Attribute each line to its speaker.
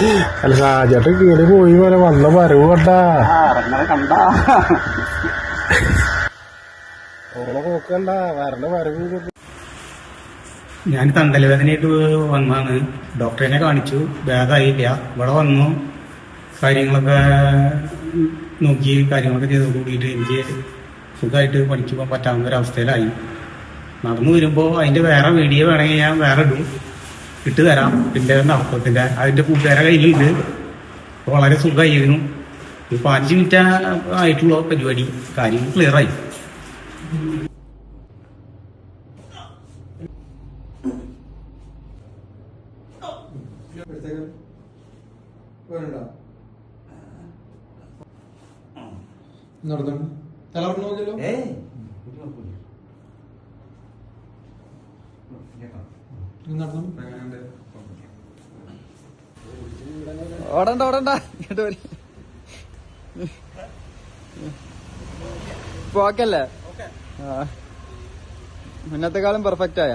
Speaker 1: അല്ല സാജേട്ടൻ കീഴ് പോയി പോലെ വന്ന വരവ് കണ്ടാ
Speaker 2: കണ്ടാ
Speaker 1: നോക്കണ്ട വരണ വരവ്.
Speaker 2: ഞാൻ തണ്ടലുവേദനയായിട്ട് വന്നാണ്. ഡോക്ടറിനെ കാണിച്ചു, ഭേദമായില്ല. ഇവിടെ വന്നു കാര്യങ്ങളൊക്കെ നോക്കി കാര്യങ്ങളൊക്കെ ചെയ്ത് കൂടിയിട്ട് എനിക്ക് സുഖമായിട്ട് പണിക്ക് പോകാൻ പറ്റാവുന്ന ഒരവസ്ഥയിലായി. നടന്നു വരുമ്പോൾ അതിന്റെ വേറെ വീഡിയോ വേണമെങ്കിൽ ഞാൻ വേറെ ഇട്ട് തരാം. പിന്നെ നടത്തത്തിന്റെ അതിന്റെ കൂട്ടുകാരെ കയ്യിലുണ്ട്. വളരെ സുഖമായിരുന്നു. ഇപ്പൊ 5 മിനിറ്റ് ആയിട്ടുള്ള പരിപാടി, കാര്യങ്ങൾ ക്ലിയറായി.
Speaker 3: ഓടണ്ട ഓടണ്ട പോക്കല്ലേ മുന്നത്തെക്കാളും പെർഫെക്റ്റ് ആയ